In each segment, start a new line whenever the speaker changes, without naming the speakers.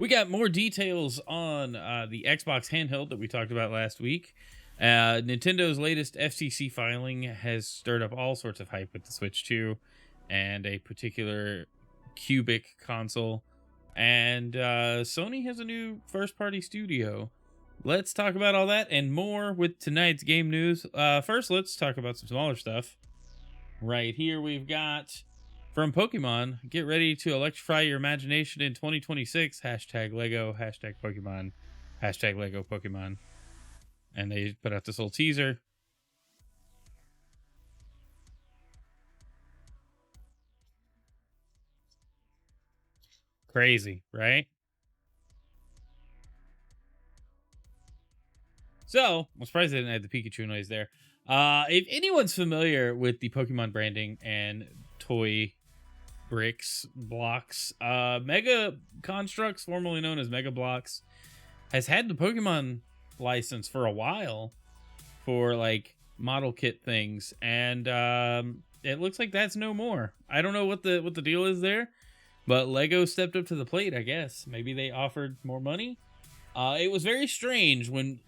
We got more details on the Xbox handheld that we talked about last week. Nintendo's latest FCC filing has stirred up all sorts of hype with the Switch 2 and a particular cubic console. And Sony has a new first party studio. Let's talk about all that and more with tonight's game news. First, let's talk about some smaller stuff. Right here, we've got from Pokemon, get ready to electrify your imagination in 2026. Hashtag Lego, hashtag Pokemon, hashtag Lego Pokemon. And they put out this little teaser. Crazy, right? So, I'm surprised they didn't have the Pikachu noise there. If anyone's familiar with the Pokemon branding and toy bricks, blocks, Mega Constructs, formerly known as Mega Blocks, has had the Pokemon license for a while for like model kit things, and it looks like that's no more. I don't know what the deal is there, but Lego stepped up to the plate, I guess. Maybe they offered more money. It was very strange when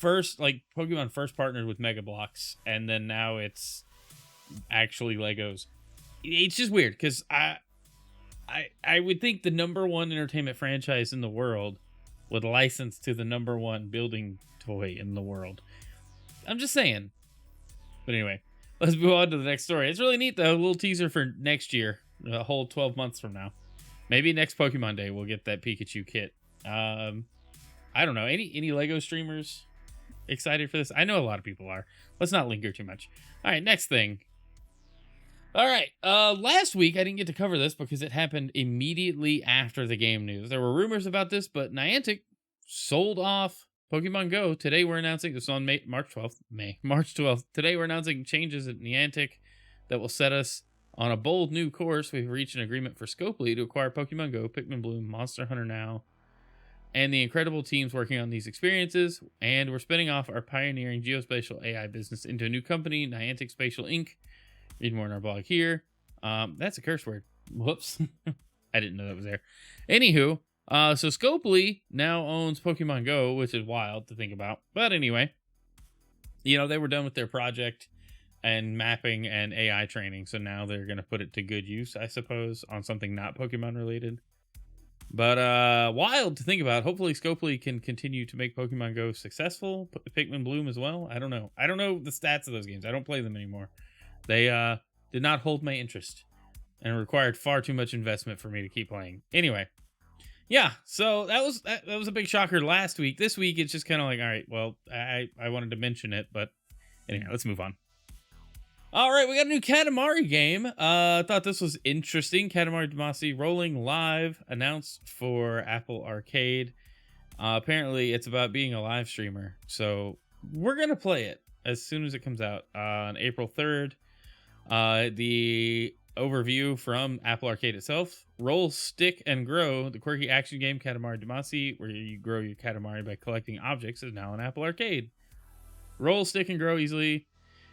Pokemon first partnered with Mega Blocks, and then now it's actually Legos. It's just weird because I would think the number one entertainment franchise in the world would license to the number one building toy in the world. I'm just saying. But anyway, let's move on to the next story. It's really neat though. A little teaser for next year, a whole 12 months from now. Maybe next Pokemon Day we'll get that Pikachu kit. I don't know. Any Lego streamers excited for this? I know a lot of people are. Let's not linger too much. All right, next thing. All right. Last week I didn't get to cover this because it happened immediately after the game news. There were rumors about this, but Niantic sold off Pokemon Go. Today we're announcing this on March 12th. Today we're announcing changes at Niantic that will set us on a bold new course. We've reached an agreement for Scopely to acquire Pokemon Go, Pikmin Bloom, Monster Hunter Now, and the incredible teams working on these experiences. And we're spinning off our pioneering geospatial AI business into a new company, Niantic Spatial Inc. Read more in our blog here. That's a curse word. Whoops. I didn't know that was there. Anywho, so Scopely now owns Pokemon Go, which is wild to think about. But anyway, they were done with their project and mapping and AI training. So now they're going to put it to good use, I suppose, on something not Pokemon related. But wild to think about. Hopefully Scopely can continue to make Pokemon Go successful. Pikmin Bloom as well. I don't know. I don't know the stats of those games. I don't play them anymore. They did not hold my interest and required far too much investment for me to keep playing. Anyway, yeah, so that was a big shocker last week. This week, it's just kind of like, all right, well, I wanted to mention it, but anyway, let's move on. All right, we got a new Katamari game. I thought this was interesting. Katamari Damacy rolling live, announced for Apple Arcade. Apparently, it's about being a live streamer, so we're going to play it as soon as it comes out on April 3rd. The overview from Apple Arcade itself: roll, stick, and grow. The quirky action game Katamari Damacy, where you grow your Katamari by collecting objects, is now in Apple Arcade. Roll, stick, and grow easily.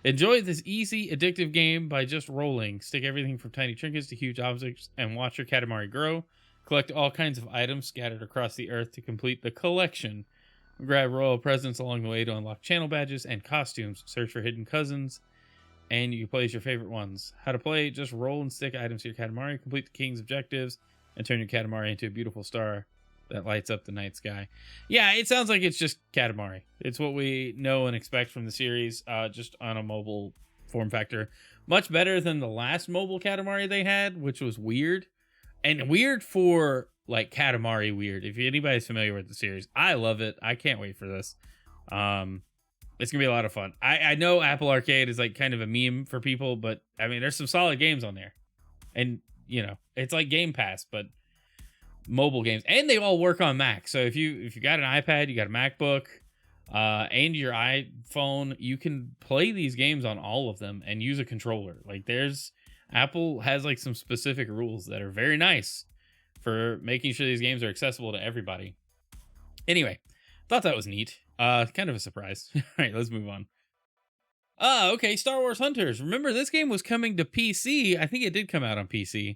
Enjoy this easy, addictive game by just rolling. Stick everything from tiny trinkets to huge objects and watch your Katamari grow. Collect all kinds of items scattered across the earth to complete the collection. Grab royal presents along the way to unlock channel badges and costumes. Search for hidden cousins, and you can play as your favorite ones. How to play: just roll and stick items to your Katamari, complete the king's objectives, and turn your Katamari into a beautiful star that lights up the night sky. Yeah, it sounds like it's just Katamari. It's what we know and expect from the series, just on a mobile form factor. Much better than the last mobile Katamari they had, which was weird. And weird for, like, Katamari weird. If anybody's familiar with the series, I love it. I can't wait for this. It's gonna be a lot of fun. I know Apple Arcade is like kind of a meme for people, but I mean, there's some solid games on there, and it's like Game Pass, but mobile games, and they all work on Mac. So if you got an iPad, you got a MacBook, and your iPhone, you can play these games on all of them and use a controller. Like Apple has like some specific rules that are very nice for making sure these games are accessible to everybody. Anyway, thought that was neat. Kind of a surprise. All right, let's move on. Okay, Star Wars Hunters. Remember, this game was coming to PC. I think it did come out on PC.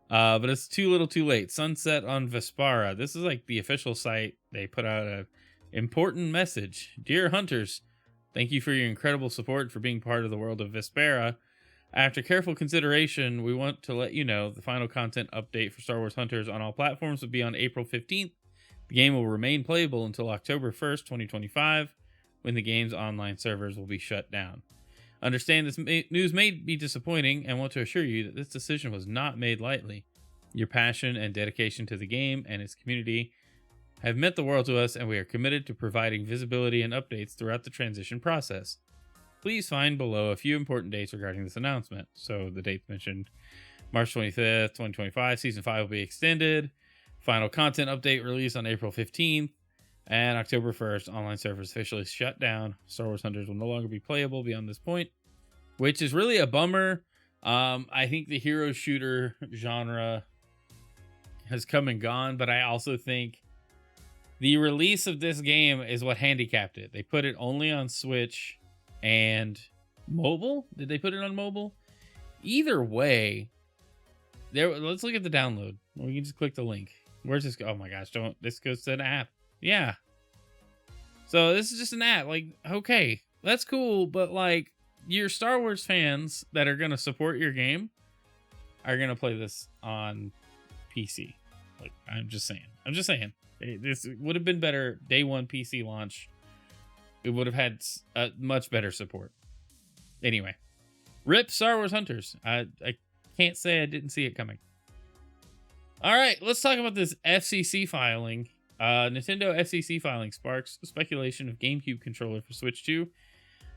But it's too little too late. Sunset on Vespara. This is like the official site. They put out a important message. Dear hunters, thank you for your incredible support for being part of the world of Vespera. After careful consideration, we want to let you know the final content update for Star Wars Hunters on all platforms will be on April 15th. The game will remain playable until October 1st, 2025, when the game's online servers will be shut down. Understand this news may be disappointing and want to assure you that this decision was not made lightly. Your passion and dedication to the game and its community have meant the world to us, and we are committed to providing visibility and updates throughout the transition process. Please find below a few important dates regarding this announcement. So the dates mentioned: March 25th, 2025, Season 5 will be extended. Final content update released on April 15th. And October 1st, online servers officially shut down. Star Wars Hunters will no longer be playable beyond this point, which is really a bummer. I think the hero shooter genre has come and gone, but I also think the release of this game is what handicapped it. They put it only on Switch and mobile. Did they put it on mobile? Either way, let's look at the download. We can just click the link. Where's this go? Oh my gosh, this goes to an app. Yeah. So this is just an app. Like, okay, that's cool, but like, your Star Wars fans that are going to support your game are going to play this on PC. Like, I'm just saying. This would have been better day one PC launch. It would have had much better support. Anyway, rip Star Wars Hunters. I can't say I didn't see it coming. All right, let's talk about this FCC filing. Nintendo FCC filing sparks speculation of GameCube controller for Switch 2.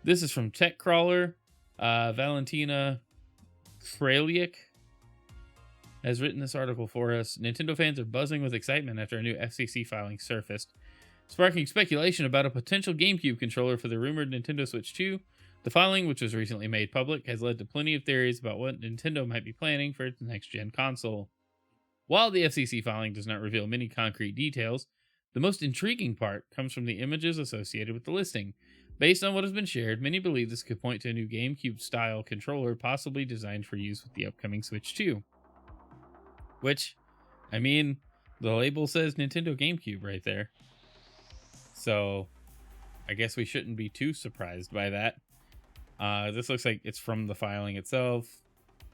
This is from TechCrawler. Valentina Kraliuk has written this article for us. Nintendo fans are buzzing with excitement after a new FCC filing surfaced, sparking speculation about a potential GameCube controller for the rumored Nintendo Switch 2. The filing, which was recently made public, has led to plenty of theories about what Nintendo might be planning for its next-gen console. While the FCC filing does not reveal many concrete details, the most intriguing part comes from the images associated with the listing. Based on what has been shared, many believe this could point to a new GameCube-style controller possibly designed for use with the upcoming Switch 2. Which, I mean, the label says Nintendo GameCube right there. So, I guess we shouldn't be too surprised by that. This looks like it's from the filing itself.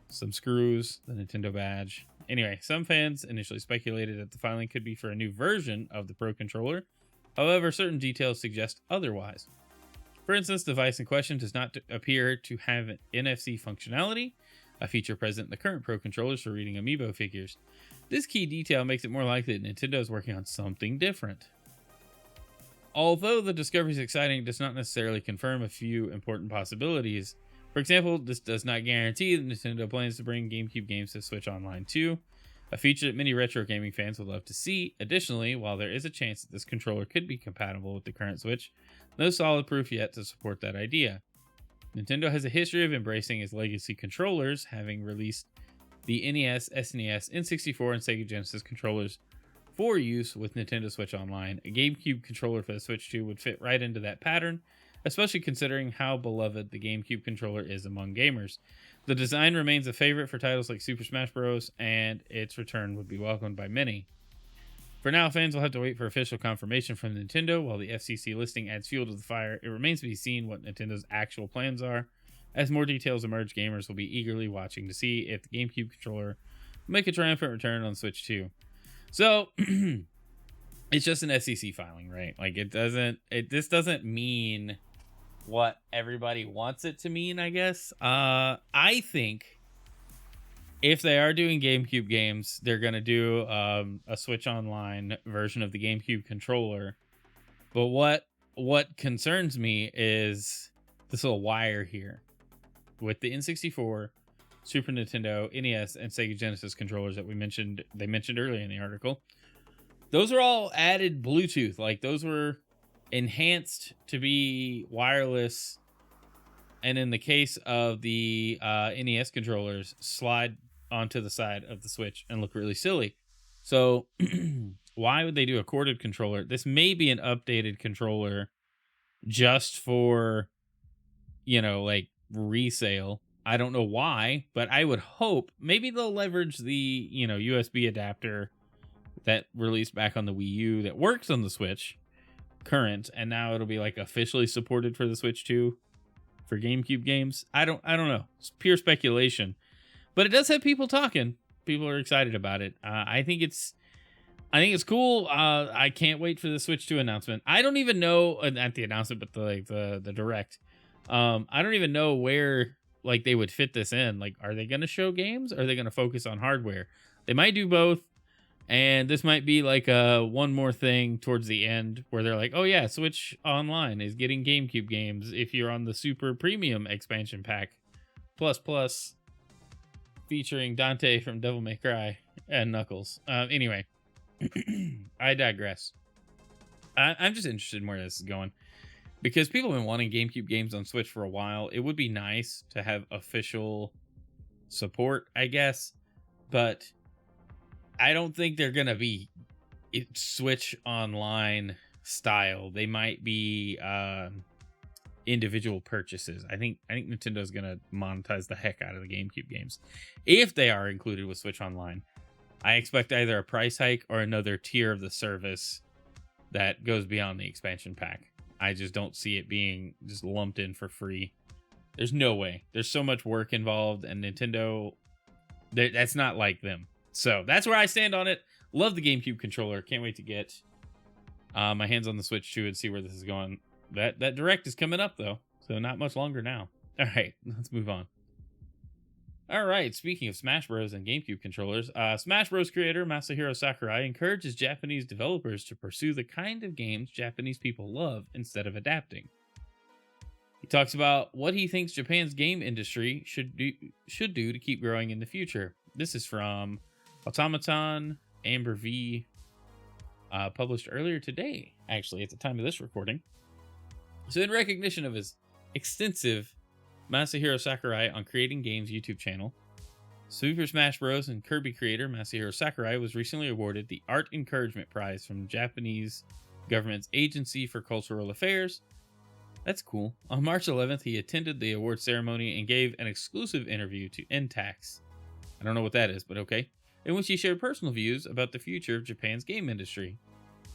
Some screws, the Nintendo badge. Anyway, some fans initially speculated that the filing could be for a new version of the Pro Controller. However, certain details suggest otherwise. For instance, the device in question does not appear to have an NFC functionality, a feature present in the current Pro Controllers for reading amiibo figures. This key detail makes it more likely that Nintendo is working on something different. Although the discovery is exciting, it does not necessarily confirm a few important possibilities. For example, this does not guarantee that Nintendo plans to bring GameCube games to Switch Online 2, a feature that many retro gaming fans would love to see. Additionally, while there is a chance that this controller could be compatible with the current Switch, no solid proof yet to support that idea. Nintendo has a history of embracing its legacy controllers, having released the NES, SNES, N64, and Sega Genesis controllers for use with Nintendo Switch Online. A GameCube controller for the Switch 2 would fit right into that pattern, especially considering how beloved the GameCube controller is among gamers. The design remains a favorite for titles like Super Smash Bros., and its return would be welcomed by many. For now, fans will have to wait for official confirmation from Nintendo. While the FCC listing adds fuel to the fire, it remains to be seen what Nintendo's actual plans are. As more details emerge, gamers will be eagerly watching to see if the GameCube controller will make a triumphant return on Switch 2. So, it's just an FCC filing, right? Like, this doesn't mean what everybody wants it to mean, I guess. I think if they are doing GameCube games, they're going to do a Switch Online version of the GameCube controller. But what concerns me is this little wire here with the N64, Super Nintendo, NES, and Sega Genesis controllers that they mentioned earlier in the article. Those are all added Bluetooth. Like, those were enhanced to be wireless, and in the case of the NES controllers, slide onto the side of the Switch and look really silly. So why would they do a corded controller? This may be an updated controller just for, like, resale, I don't know why, but I would hope maybe they'll leverage the, USB adapter that released back on the Wii U that works on the Switch current, and now it'll be like officially supported for the Switch 2 for GameCube games. I don't know. It's pure speculation, but it does have people talking. People are excited about it. I think it's cool. I can't wait for the Switch 2 announcement. I don't even know, not the announcement, but the direct. I don't even know where like they would fit this in. Like, are they going to show games? Or are they going to focus on hardware? They might do both. And this might be like one more thing towards the end where they're like, oh yeah, Switch Online is getting GameCube games if you're on the Super Premium expansion pack. Plus, featuring Dante from Devil May Cry and Knuckles. Anyway, I digress. I'm just interested in where this is going. Because people have been wanting GameCube games on Switch for a while. It would be nice to have official support, I guess. But I don't think they're going to be Switch Online style. They might be individual purchases. I think Nintendo's going to monetize the heck out of the GameCube games. If they are included with Switch Online, I expect either a price hike or another tier of the service that goes beyond the expansion pack. I just don't see it being just lumped in for free. There's no way. There's so much work involved, and Nintendo, that's not like them. So that's where I stand on it. Love the GameCube controller. Can't wait to get my hands on the Switch 2 and see where this is going. That direct is coming up, though, so not much longer now. All right, let's move on. All right, speaking of Smash Bros. And GameCube controllers, Smash Bros. Creator Masahiro Sakurai encourages Japanese developers to pursue the kind of games Japanese people love instead of adapting. He talks about what he thinks Japan's game industry should do to keep growing in the future. This is from Automaton Amber V, published earlier today, actually, at the time of this recording. So in recognition of his extensive Masahiro Sakurai on Creating Games YouTube channel, Super Smash Bros. And Kirby creator Masahiro Sakurai was recently awarded the Art Encouragement Prize from the Japanese government's Agency for Cultural Affairs. That's cool. On March 11th, he attended the award ceremony and gave an exclusive interview to NTAX. I don't know what that is, but okay. In which he shared personal views about the future of Japan's game industry.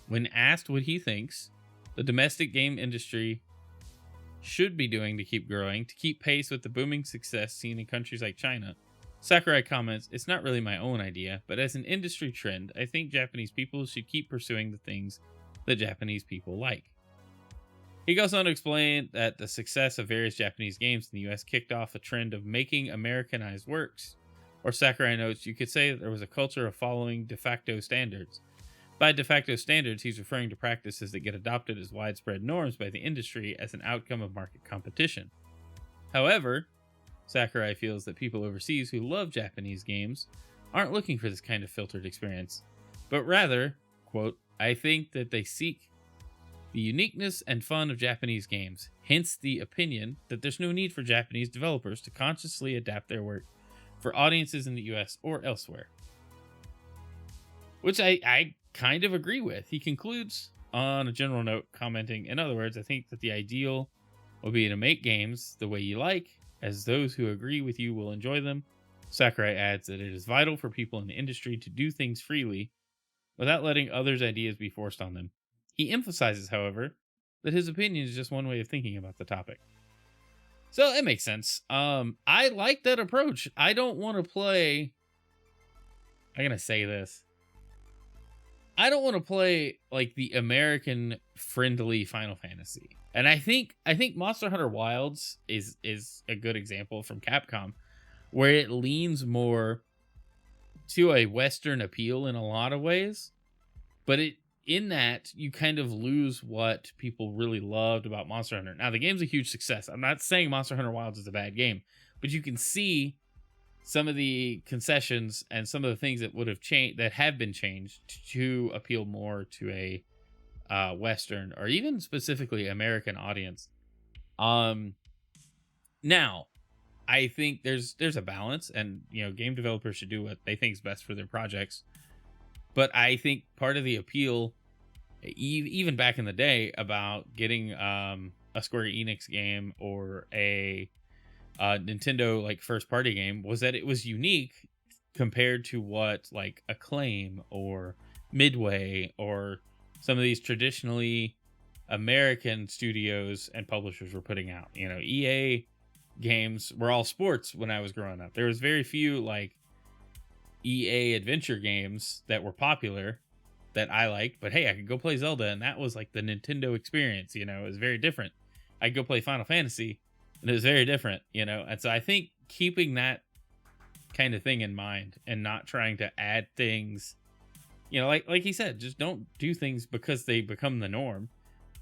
When asked what he thinks the domestic game industry should be doing to keep growing, to keep pace with the booming success seen in countries like China, Sakurai comments, "It's not really my own idea, but as an industry trend, I think Japanese people should keep pursuing the things that Japanese people like." He goes on to explain that the success of various Japanese games in the US kicked off a trend of making Americanized works. Or Sakurai notes, you could say that there was a culture of following de facto standards. By de facto standards, he's referring to practices that get adopted as widespread norms by the industry as an outcome of market competition. However, Sakurai feels that people overseas who love Japanese games aren't looking for this kind of filtered experience, but rather, quote, "I think that they seek the uniqueness and fun of Japanese games, hence the opinion that there's no need for Japanese developers to consciously adapt their work for audiences in the US or elsewhere." Which I kind of agree with. He concludes on a general note, commenting, "In other words, I think that the ideal will be to make games the way you like, as those who agree with you will enjoy them." Sakurai adds that it is vital for people in the industry to do things freely without letting others' ideas be forced on them. He emphasizes, however, that his opinion is just one way of thinking about the topic. So it makes sense. I like that approach. I don't want to play... I'm going to say this. I don't want to play like the American friendly Final Fantasy. And I think Monster Hunter Wilds is a good example from Capcom, where it leans more to a Western appeal in a lot of ways. But in that, you kind of lose what people really loved about Monster Hunter. Now, the game's a huge success. I'm not saying Monster Hunter Wilds is a bad game, but you can see some of the concessions and some of the things that would have changed, that have been changed to appeal more to a Western or even specifically American audience. Now, I think there's a balance, and game developers should do what they think is best for their projects. But I think part of the appeal, even back in the day, about getting a Square Enix game or a Nintendo like first party game was that it was unique compared to what like Acclaim or Midway or some of these traditionally American studios and publishers were putting out. You know, EA games were all sports when I was growing up. There was very few like EA adventure games that were popular that I liked, but hey, I could go play Zelda, and that was like the Nintendo experience. You know, it was very different. I could go play Final Fantasy, and it was very different. You know, and so I think keeping that kind of thing in mind and not trying to add things, you know, like he said, just don't do things because they become the norm.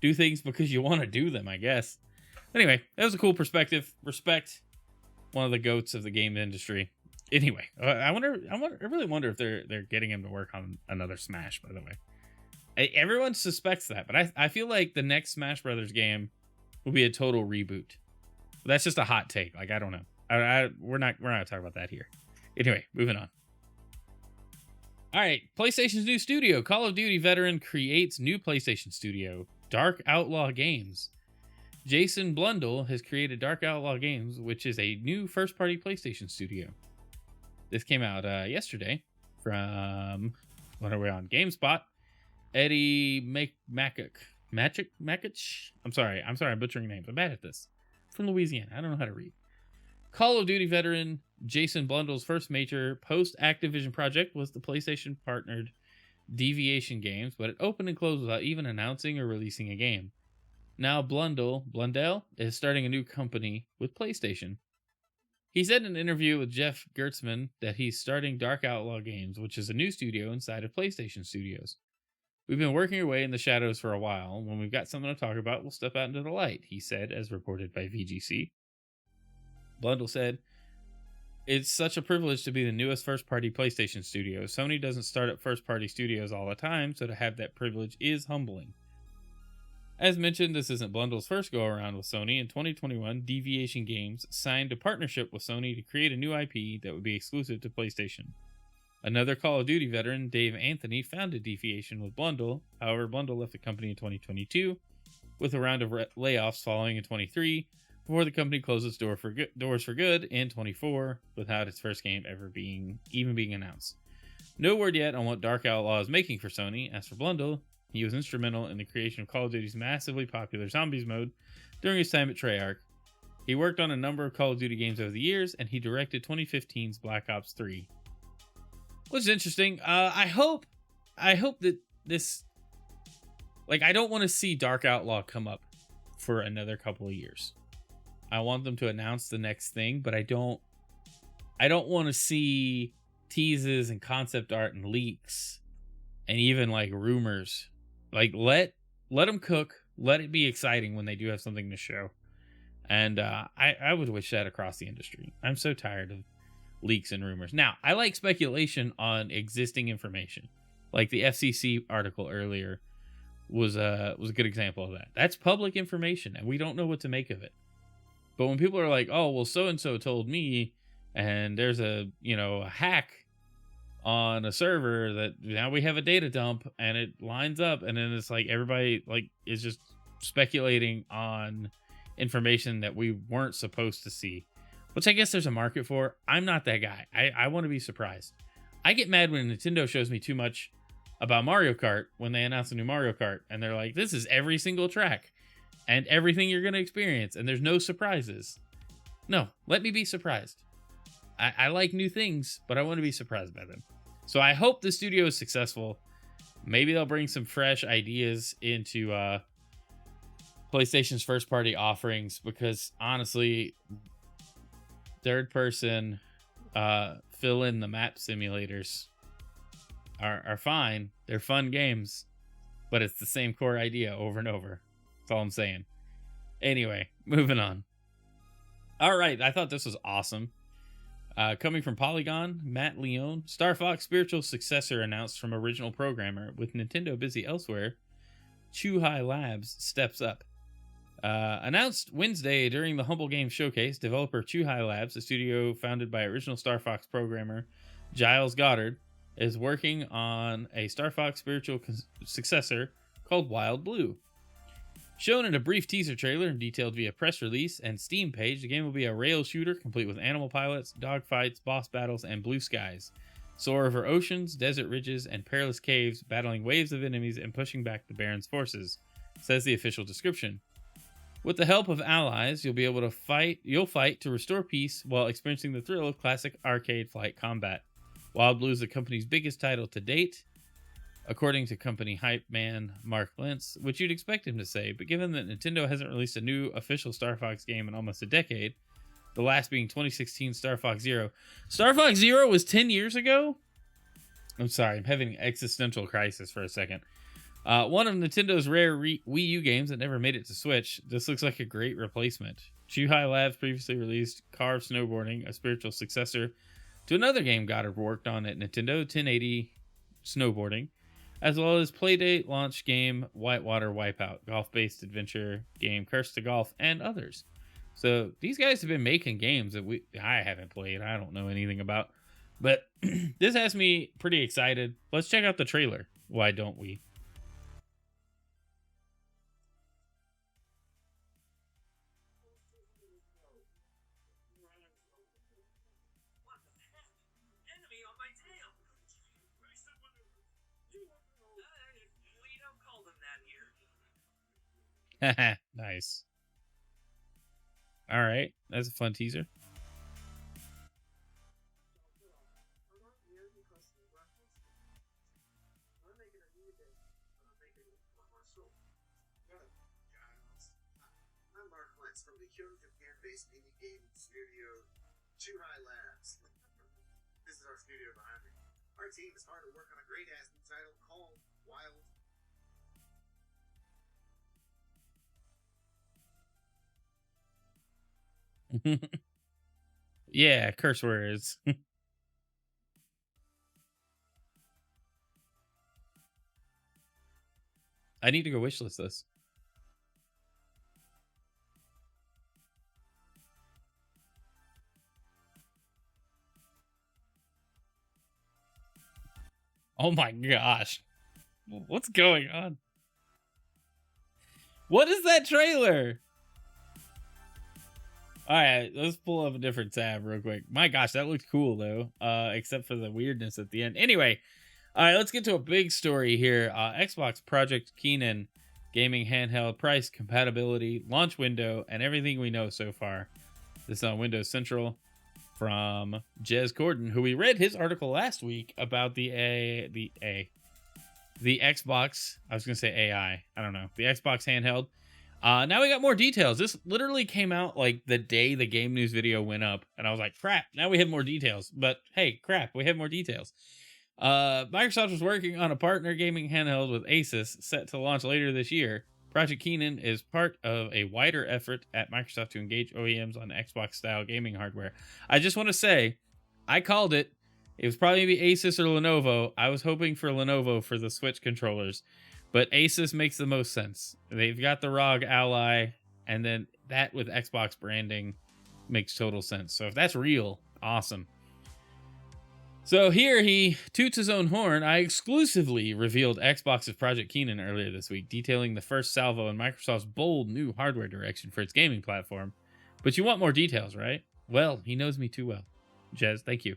Do things because you want to do them, I guess. Anyway, that was a cool perspective. Respect one of the goats of the game industry. Anyway, I really wonder if they're getting him to work on another Smash. By the way, everyone suspects that, but I feel like the next Smash Brothers game will be a total reboot. That's just a hot take. Like, I don't know. We're not gonna talk about that here. Anyway, moving on. All right, PlayStation's new studio, Call of Duty veteran creates new PlayStation studio, Dark Outlaw Games. Jason Blundell has created Dark Outlaw Games, which is a new first-party PlayStation studio. This came out yesterday from, what are we on? GameSpot. Eddie Macic. I'm sorry, I'm butchering names. I'm bad at this. From Louisiana. I don't know how to read. Call of Duty veteran Jason Blundell's first major post-Activision project was the PlayStation-partnered Deviation Games, but it opened and closed without even announcing or releasing a game. Now Blundell is starting a new company with PlayStation. He said in an interview with Jeff Gertzman that he's starting Dark Outlaw Games, which is a new studio inside of PlayStation Studios. We've been working away in the shadows for a while. When we've got something to talk about, we'll step out into the light, he said, as reported by VGC. Blundell said, "It's such a privilege to be the newest first-party PlayStation studio. Sony doesn't start up first-party studios all the time, so to have that privilege is humbling." As mentioned, this isn't Blundell's first go-around with Sony. In 2021, Deviation Games signed a partnership with Sony to create a new IP that would be exclusive to PlayStation. Another Call of Duty veteran, Dave Anthony, founded Deviation with Blundell. However, Blundell left the company in 2022, with a round of layoffs following in 23, before the company closed its doors for good in 24, without its first game ever being announced. No word yet on what Dark Outlaw is making for Sony. As for Blundell, he was instrumental in the creation of Call of Duty's massively popular Zombies mode during his time at Treyarch. He worked on a number of Call of Duty games over the years, and he directed 2015's Black Ops 3. Which is interesting. I hope that this... Like, I don't want to see Dark Outlaw come up for another couple of years. I want them to announce the next thing, but I don't want to see teases and concept art and leaks and even like rumors. Like, let them cook. Let it be exciting when they do have something to show. And I would wish that across the industry. I'm so tired of leaks and rumors. Now, I like speculation on existing information. Like the FCC article earlier was a good example of that. That's public information, and we don't know what to make of it. But when people are like, "Oh, well, so-and-so told me," and there's a hack on a server that now we have a data dump and it lines up, and then it's like everybody like is just speculating on information that we weren't supposed to see, which I guess there's a market for. I'm not that guy. I want to be surprised. I get mad when Nintendo shows me too much about Mario Kart when they announce a new Mario Kart and they're like, this is every single track and everything you're going to experience, and there's no surprises. No, let me be surprised. I like new things, but I want to be surprised by them. So I hope the studio is successful. Maybe they'll bring some fresh ideas into PlayStation's first-party offerings, because honestly, third-person fill-in-the-map simulators are fine. They're fun games, but it's the same core idea over and over. That's all I'm saying. Anyway, moving on. All right, I thought this was awesome. Coming from Polygon, Matt Leone, Starfox spiritual successor announced from original programmer. With Nintendo busy elsewhere, Chuhai Labs steps up. Announced Wednesday during the Humble Games Showcase, developer Chuhai Labs, a studio founded by original Starfox programmer Giles Goddard, is working on a Starfox spiritual successor called WildBlue. Shown in a brief teaser trailer and detailed via press release and Steam page, the game will be a rail shooter complete with animal pilots, dogfights, boss battles, and blue skies. Soar over oceans, desert ridges, and perilous caves, battling waves of enemies and pushing back the Baron's forces, says the official description. With the help of allies, you'll fight to restore peace while experiencing the thrill of classic arcade flight combat. WildBlue is the company's biggest title to date, according to company hype man Mark Lentz, which you'd expect him to say, but given that Nintendo hasn't released a new official Starfox game in almost a decade, the last being 2016 Starfox Zero. Starfox Zero was 10 years ago? I'm sorry, I'm having an existential crisis for a second. One of Nintendo's rare Wii U games that never made it to Switch, this looks like a great replacement. Chuhai Labs previously released Carve Snowboarding, a spiritual successor to another game God worked on at Nintendo, 1080 Snowboarding, as well as Playdate launch game Whitewater Wipeout, golf-based adventure game Curse to Golf, and others. So these guys have been making games that I haven't played, I don't know anything about, but this has me pretty excited. Let's check out the trailer. Why don't we? Nice. All right, that's a fun teaser.
I'm Mark Lentz from the Kyoto, Japan-based indie game studio Chuhai Labs. This is our studio behind me. Our team is hard at work on a great-ass new title called Wild.
Yeah, curse words. I need to go wishlist this. Oh my gosh. What's going on? What is that trailer? All right, let's pull up a different tab real quick. My gosh, that looked cool though, except for the weirdness at the end. Anyway, all right, let's get to a big story here. Xbox Project Kennan, gaming handheld, price, compatibility, launch window, and everything we know so far. This is on Windows Central from Jez Corden, who we read his article last week about the Xbox. I was gonna say AI. I don't know. The Xbox handheld. Now we got more details. This literally came out like the day the game news video went up, and I was like, crap, now we have more details. But hey, crap, we have more details. Microsoft was working on a partner gaming handheld with Asus set to launch later this year. Project Kennan is part of a wider effort at Microsoft to engage OEMs on Xbox-style gaming hardware. I just want to say, I called it. It was probably going to be Asus or Lenovo. I was hoping for Lenovo for the Switch controllers. But Asus makes the most sense. They've got the ROG Ally, and then that with Xbox branding makes total sense. So if that's real, awesome. So here he toots his own horn. I exclusively revealed Xbox's Project Kennan earlier this week, detailing the first salvo in Microsoft's bold new hardware direction for its gaming platform. But you want more details, right? Well, he knows me too well. Jez, thank you.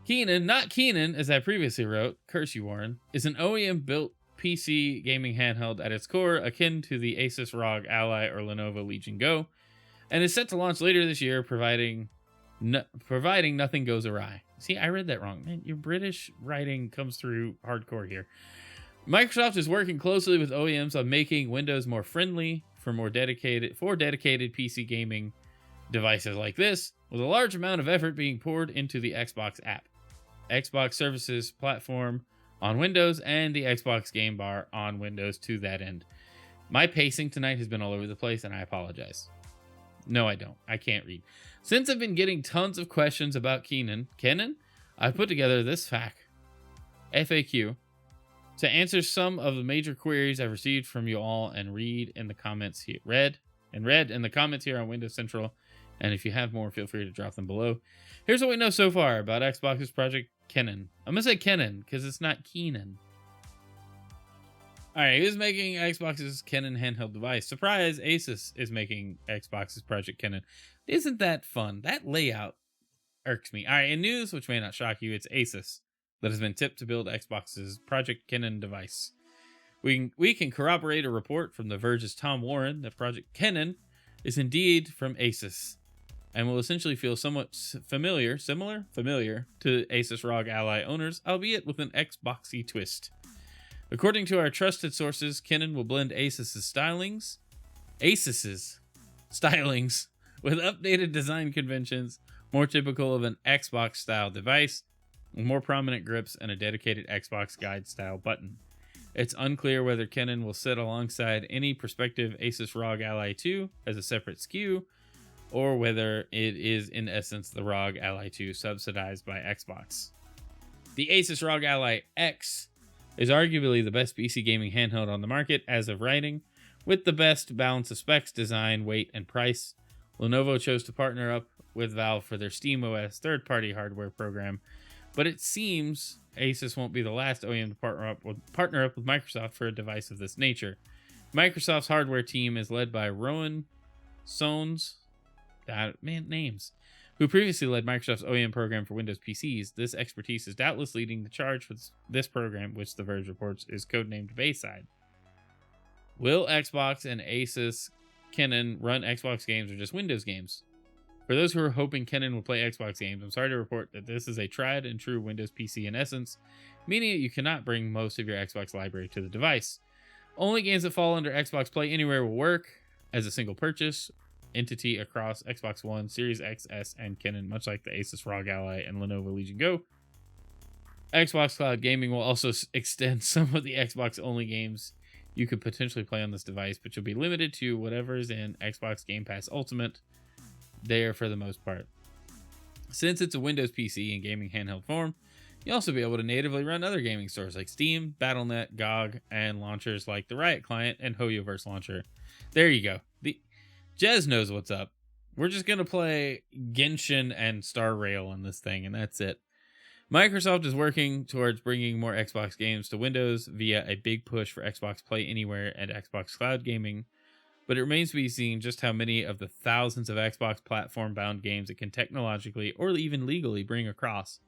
Kennan, not Kennan, as I previously wrote, curse you, Warren, is an OEM-built PC gaming handheld at its core, akin to the Asus ROG Ally or Lenovo Legion Go, and is set to launch later this year, providing nothing goes awry. See, I read that wrong. Man, your British writing comes through hardcore here. Microsoft is working closely with OEMs on making Windows more friendly for dedicated PC gaming devices like this, with a large amount of effort being poured into the Xbox app, Xbox Services platform on Windows, and the Xbox Game Bar on Windows to that end. My pacing tonight has been all over the place, and I apologize. No, I don't. I can't read. Since I've been getting tons of questions about Kennan, I've put together this FAQ to answer some of the major queries I've received from you all and read in the comments here. Read in the comments here on Windows Central. And if you have more, feel free to drop them below. Here's what we know so far about Xbox's Project Kennan. I'm going to say Kennan because it's not Keenan. All right, who's making Xbox's Kennan handheld device? Surprise, Asus is making Xbox's Project Kennan. Isn't that fun? That layout irks me. All right, in news, which may not shock you, it's Asus that has been tipped to build Xbox's Project Kennan device. We can corroborate a report from The Verge's Tom Warren that Project Kennan is indeed from Asus and will essentially feel somewhat familiar to Asus ROG Ally owners, albeit with an Xboxy twist. According to our trusted sources, Kennan will blend Asus's stylings with updated design conventions more typical of an Xbox-style device, with more prominent grips and a dedicated Xbox guide-style button. It's unclear whether Kennan will sit alongside any prospective Asus ROG Ally 2 as a separate SKU, or whether it is in essence the ROG Ally 2 subsidized by Xbox. The Asus ROG Ally X is arguably the best PC gaming handheld on the market as of writing, with the best balance of specs, design, weight, and price. Lenovo chose to partner up with Valve for their SteamOS third-party hardware program, but it seems Asus won't be the last OEM to partner up with Microsoft for a device of this nature. Microsoft's hardware team is led by Rowan Sones, names, who previously led Microsoft's OEM program for Windows PCs. This expertise is doubtless leading the charge for this program, which The Verge reports is codenamed Bayside. Will Xbox and Asus Kennan run Xbox games or just Windows games? For those who are hoping Kennan will play Xbox games, I'm sorry to report that this is a tried and true Windows PC in essence, meaning that you cannot bring most of your Xbox library to the device. Only games that fall under Xbox Play Anywhere will work as a single purchase entity across Xbox One, Series X, S, and Kennan, much like the Asus ROG Ally and Lenovo Legion Go. Xbox Cloud Gaming will also extend some of the Xbox-only games you could potentially play on this device, but you'll be limited to whatever is in Xbox Game Pass Ultimate there for the most part. Since it's a Windows PC in gaming handheld form, you'll also be able to natively run other gaming stores like Steam, Battle.net, GOG, and launchers like the Riot Client and HoYoverse Launcher. There you go. Jez knows what's up. We're just going to play Genshin and Star Rail on this thing, and that's it. Microsoft is working towards bringing more Xbox games to Windows via a big push for Xbox Play Anywhere and Xbox Cloud Gaming, but it remains to be seen just how many of the thousands of Xbox platform-bound games it can technologically or even legally bring across.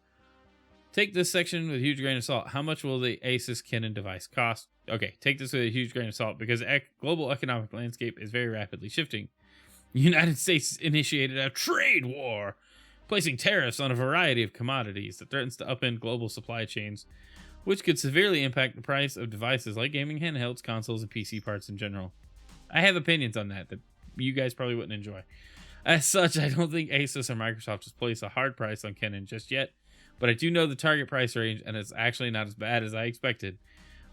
Take this section with a huge grain of salt. How much will the Asus Kennan device cost? Okay, take this with a huge grain of salt because the global economic landscape is very rapidly shifting. The United States initiated a trade war, placing tariffs on a variety of commodities that threatens to upend global supply chains, which could severely impact the price of devices like gaming handhelds, consoles, and PC parts in general. I have opinions on that you guys probably wouldn't enjoy. As such, I don't think Asus or Microsoft has placed a hard price on Kennan just yet, but I do know the target price range, and it's actually not as bad as I expected.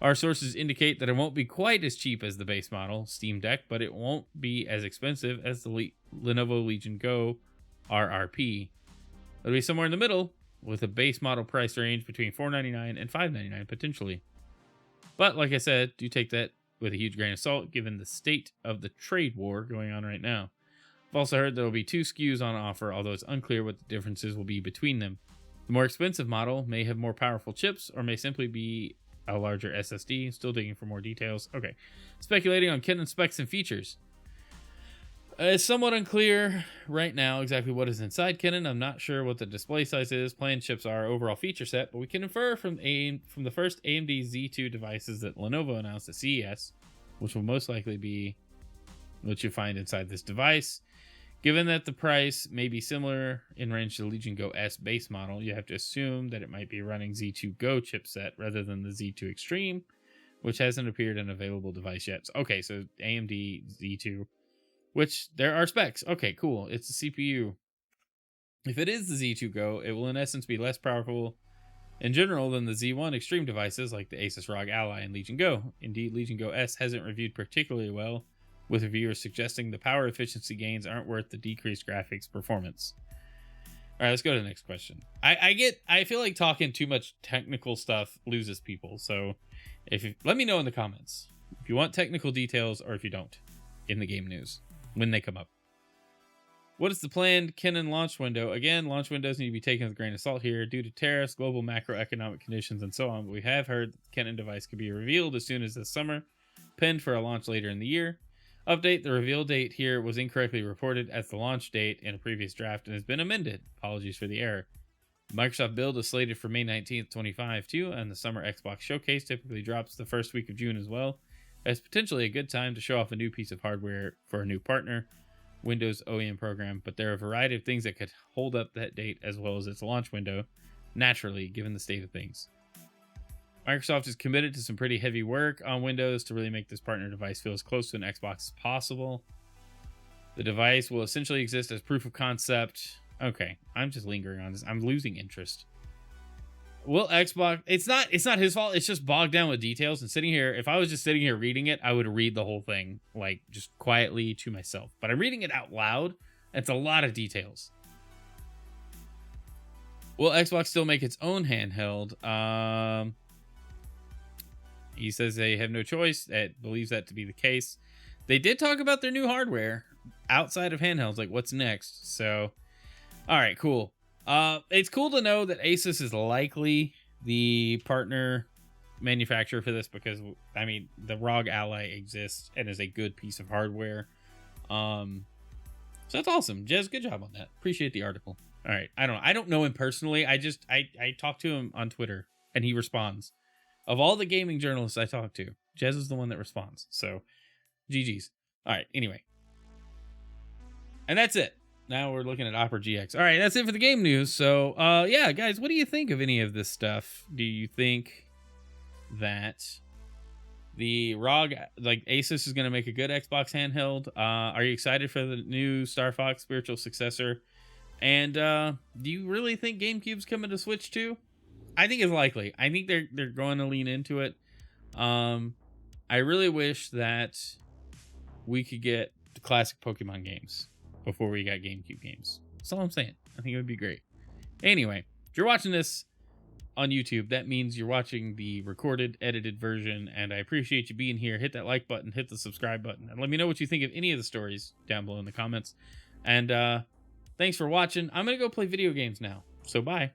Our sources indicate that it won't be quite as cheap as the base model, Steam Deck, but it won't be as expensive as the Lenovo Legion Go RRP. It'll be somewhere in the middle, with a base model price range between $499 and $599 potentially. But like I said, do take that with a huge grain of salt, given the state of the trade war going on right now. I've also heard there will be 2 SKUs on offer, although it's unclear what the differences will be between them. The more expensive model may have more powerful chips, or may simply be a larger SSD. Still digging for more details. Okay. Speculating on Kennan specs and features. It's somewhat unclear right now exactly what is inside Kennan. I'm not sure what the display size is, planned chips are, overall feature set, but we can infer from the first AMD Z2 devices that Lenovo announced at CES, which will most likely be what you find inside this device. Given that the price may be similar in range to the Legion Go S base model, you have to assume that it might be running Z2 Go chipset rather than the Z2 Extreme, which hasn't appeared in an available device yet. Okay, so AMD Z2, which there are specs. Okay, cool. It's a CPU. If it is the Z2 Go, it will in essence be less powerful in general than the Z1 Extreme devices like the Asus ROG Ally and Legion Go. Indeed, Legion Go S hasn't reviewed particularly well, with reviewers suggesting the power efficiency gains aren't worth the decreased graphics performance. All right, let's go to the next question. I feel like talking too much technical stuff loses people. So let me know in the comments if you want technical details or if you don't in the game news when they come up. What is the planned Kennan launch window? Again, launch windows need to be taken with a grain of salt here due to tariffs, global macroeconomic conditions, and so on. But we have heard that the Kennan device could be revealed as soon as this summer, penned for a launch later in the year. Update, the reveal date here was incorrectly reported as the launch date in a previous draft and has been amended. Apologies for the error. Microsoft build is slated for May 19th, 2025 too, and the summer Xbox showcase typically drops the first week of June as well. It's potentially a good time to show off a new piece of hardware for a new partner, Windows OEM program, but there are a variety of things that could hold up that date as well as its launch window, naturally, given the state of things. Microsoft is committed to some pretty heavy work on Windows to really make this partner device feel as close to an Xbox as possible. The device will essentially exist as proof of concept. Okay, I'm just lingering on this. I'm losing interest. Will Xbox... It's not his fault. It's just bogged down with details. And sitting here, if I was just sitting here reading it, I would read the whole thing, like, just quietly to myself. But I'm reading it out loud. It's a lot of details. Will Xbox still make its own handheld? He says they have no choice. It believes that to be the case. They did talk about their new hardware outside of handhelds, like what's next. So, all right, cool. It's cool to know that Asus is likely the partner manufacturer for this because, I mean, the ROG Ally exists and is a good piece of hardware. So that's awesome. Jez, good job on that. Appreciate the article. All right. I don't know him personally. I talked to him on Twitter and he responds. Of all the gaming journalists I talk to, Jez is the one that responds. So, GG's. All right. Anyway. And that's it. Now we're looking at Opera GX. All right, that's it for the game news. So, yeah, guys, what do you think of any of this stuff? Do you think that the ROG, like Asus, is going to make a good Xbox handheld? Are you excited for the new Starfox spiritual successor? And do you really think GameCube's coming to Switch too? I think it's likely. I think they're going to lean into it. I really wish that we could get the classic Pokemon games before we got GameCube games. That's all I'm saying. I think it would be great. Anyway, if you're watching this on YouTube, that means you're watching the recorded, edited version, and I appreciate you being here. Hit that like button, hit the subscribe button, and let me know what you think of any of the stories down below in the comments. And thanks for watching. I'm going to go play video games now, so bye.